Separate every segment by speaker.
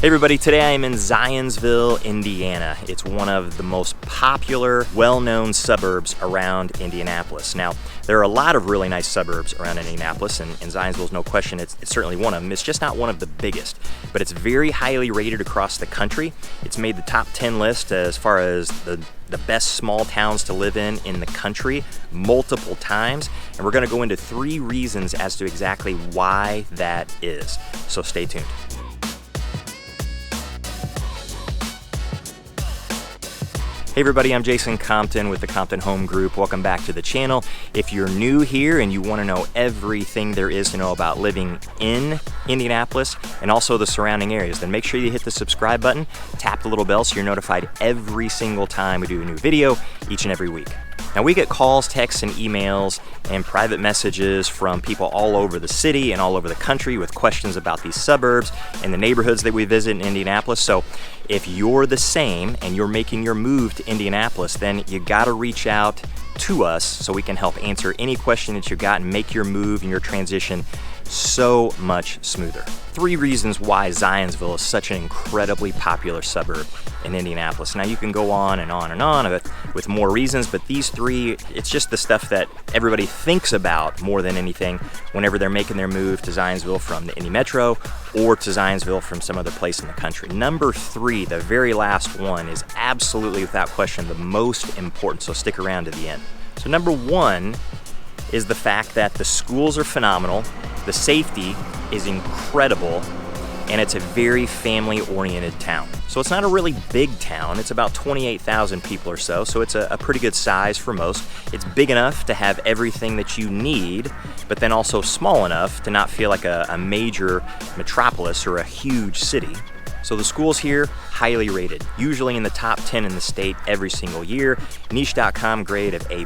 Speaker 1: Hey everybody, today I am in Zionsville, Indiana. It's one of the most popular, well-known suburbs around Indianapolis. Now, there are a lot of really nice suburbs around Indianapolis, and Zionsville is no question, it's certainly one of them. It's just not one of the biggest, but it's very highly rated across the country. It's made the top 10 list as far as the best small towns to live in the country multiple times, and we're gonna go into 3 reasons as to exactly why that is. So stay tuned. Hey everybody, I'm Jason Compton with the Compton Home Group. Welcome back to the channel. If you're new here and you want to know everything there is to know about living in Indianapolis and also the surrounding areas, then make sure you hit the subscribe button, tap the little bell so you're notified every single time we do a new video each and every week. Now we get calls, texts, and emails and private messages from people all over the city and all over the country with questions about these suburbs and the neighborhoods that we visit in Indianapolis. So if you're the same and you're making your move to Indianapolis, then you gotta reach out to us so we can help answer any question that you got and make your move and your transition so much smoother. 3 reasons why Zionsville is such an incredibly popular suburb in Indianapolis. Now you can go on and on and on with more reasons, but these 3, it's just the stuff that everybody thinks about more than anything whenever they're making their move to Zionsville from the Indy Metro or to Zionsville from some other place in the country. Number 3, the very last one, is absolutely without question the most important, so stick around to the end. So number 1 is the fact that the schools are phenomenal, the safety is incredible, and it's a very family-oriented town. So it's not a really big town. It's about 28,000 people or so it's a pretty good size for most. It's big enough to have everything that you need, but then also small enough to not feel like a major metropolis or a huge city. So the schools here, highly rated, usually in the top 10 in the state every single year. Niche.com grade of A+,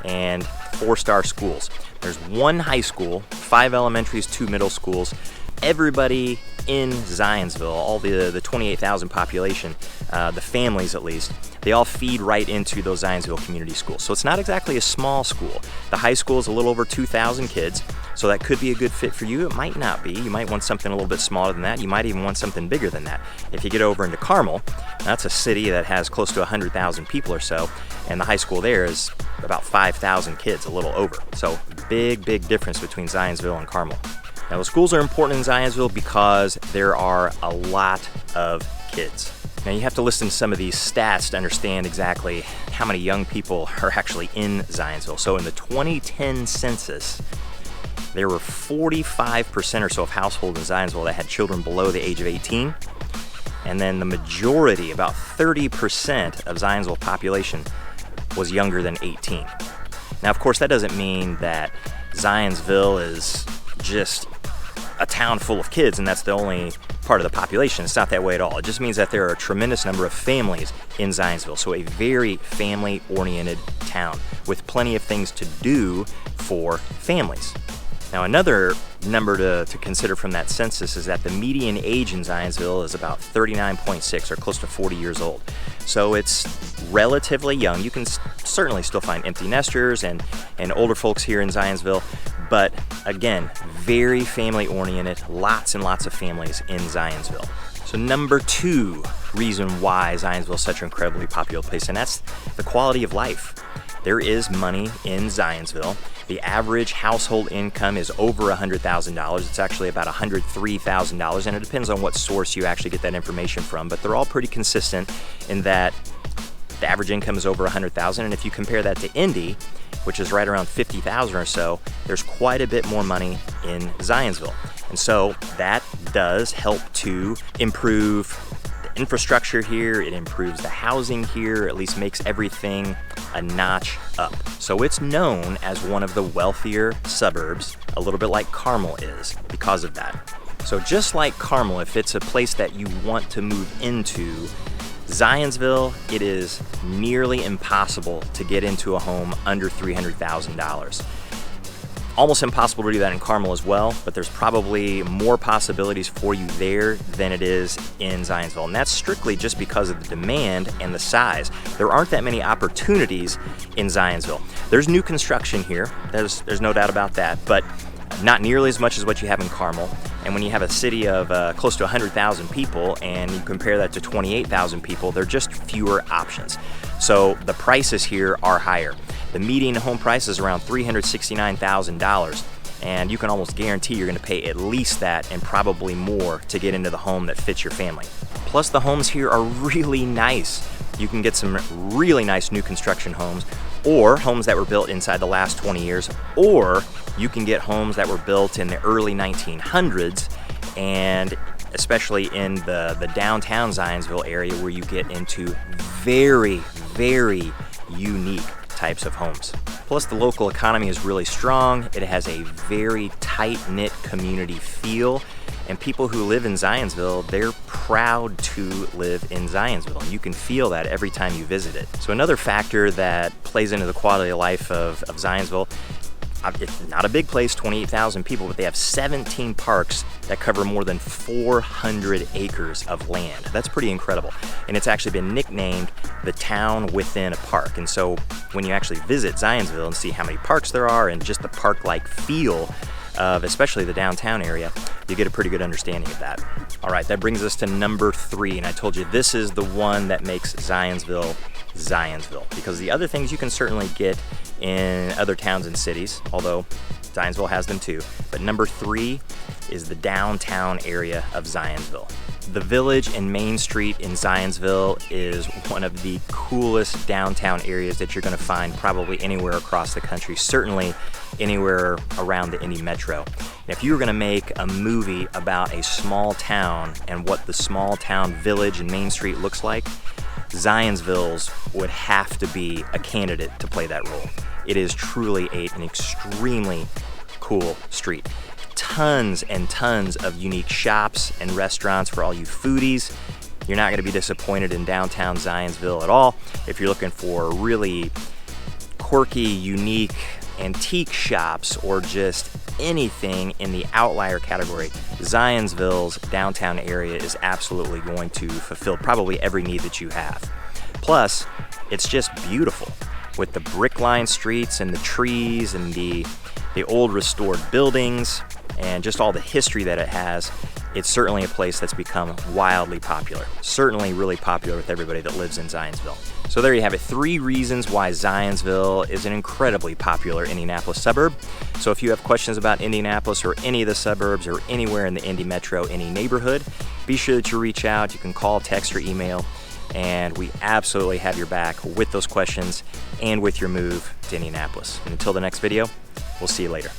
Speaker 1: and 4-star schools. There's 1 high school, 5 elementaries, 2 middle schools. Everybody in Zionsville, all the 28,000 population, the families at least, they all feed right into those Zionsville community schools. So it's not exactly a small school. The high school is a little over 2,000 kids, so that could be a good fit for you. It might not be. You might want something a little bit smaller than that. You might even want something bigger than that. If you get over into Carmel, that's a city that has close to 100,000 people or so, and the high school there is about 5,000 kids, a little over. So big difference between Zionsville and Carmel. Now the schools are important in Zionsville because there are a lot of kids. Now you have to listen to some of these stats to understand exactly how many young people are actually in Zionsville. So in the 2010 census, there were 45% or so of households in Zionsville that had children below the age of 18. And then the majority, about 30% of Zionsville population was younger than 18. Now of course that doesn't mean that Zionsville is just a town full of kids and that's the only part of the population. It's not that way at all. It just means that there are a tremendous number of families in Zionsville. So a very family-oriented town with plenty of things to do for families. Now another number to consider from that census is that the median age in Zionsville is about 39.6 or close to 40 years old. So it's relatively young. You can certainly still find empty nesters and older folks here in Zionsville, but again, very family oriented, lots and lots of families in Zionsville. So number 2 reason why Zionsville is such an incredibly popular place, and that's the quality of life. There is money in Zionsville. The average household income is over $100,000. It's actually about $103,000, and it depends on what source you actually get that information from, but they're all pretty consistent in that the average income is over $100,000, and if you compare that to Indy, which is right around $50,000 or so, there's quite a bit more money in Zionsville. And so that does help to improve the infrastructure here, it improves the housing here, at least makes everything a notch up. So it's known as one of the wealthier suburbs, a little bit like Carmel is because of that. So just like Carmel, if it's a place that you want to move into, Zionsville, it is nearly impossible to get into a home under $300,000. Almost impossible to do that in Carmel as well, but there's probably more possibilities for you there than it is in Zionsville. And that's strictly just because of the demand and the size. There aren't that many opportunities in Zionsville. There's new construction here, there's no doubt about that, but not nearly as much as what you have in Carmel. And when you have a city of close to 100,000 people and you compare that to 28,000 people, there are just fewer options. So the prices here are higher. The median home price is around $369,000, and you can almost guarantee you're going to pay at least that and probably more to get into the home that fits your family. Plus, the homes here are really nice. You can get some really nice new construction homes, or homes that were built inside the last 20 years, or you can get homes that were built in the early 1900s, and especially in the downtown Zionsville area, where you get into very, very unique types of homes. Plus, the local economy is really strong. It has a very tight-knit community feel, and people who live in Zionsville, they're proud to live in Zionsville, and you can feel that every time you visit it. So another factor that plays into the quality of life of Zionsville, it's not a big place, 28,000 people, but they have 17 parks that cover more than 400 acres of land. That's pretty incredible. And it's actually been nicknamed the town within a park. And so when you actually visit Zionsville and see how many parks there are and just the park-like feel of especially the downtown area, you get a pretty good understanding of that. All right, that brings us to number 3. And I told you this is the one that makes Zionsville Zionsville, because the other things you can certainly get in other towns and cities, although Zionsville has them too. But number 3 is the downtown area of Zionsville. The Village and Main Street in Zionsville is one of the coolest downtown areas that you're going to find probably anywhere across the country, certainly anywhere around the Indy Metro. And if you were going to make a movie about a small town and what the small town Village and Main Street looks like, Zionsville's would have to be a candidate to play that role. It is truly an extremely cool street. Tons and tons of unique shops and restaurants for all you foodies. You're not going to be disappointed in downtown Zionsville at all. If you're looking for really quirky, unique, antique shops or just anything in the outlier category, Zionsville's downtown area is absolutely going to fulfill probably every need that you have. Plus, it's just beautiful with the brick-lined streets and the trees and the old restored buildings and just all the history that it has. It's certainly a place that's become wildly popular. Certainly really popular with everybody that lives in Zionsville. So there you have it, 3 reasons why Zionsville is an incredibly popular Indianapolis suburb. So if you have questions about Indianapolis or any of the suburbs or anywhere in the Indy Metro, any neighborhood, be sure that you reach out. You can call, text, or email, and we absolutely have your back with those questions and with your move to Indianapolis. And until the next video, we'll see you later.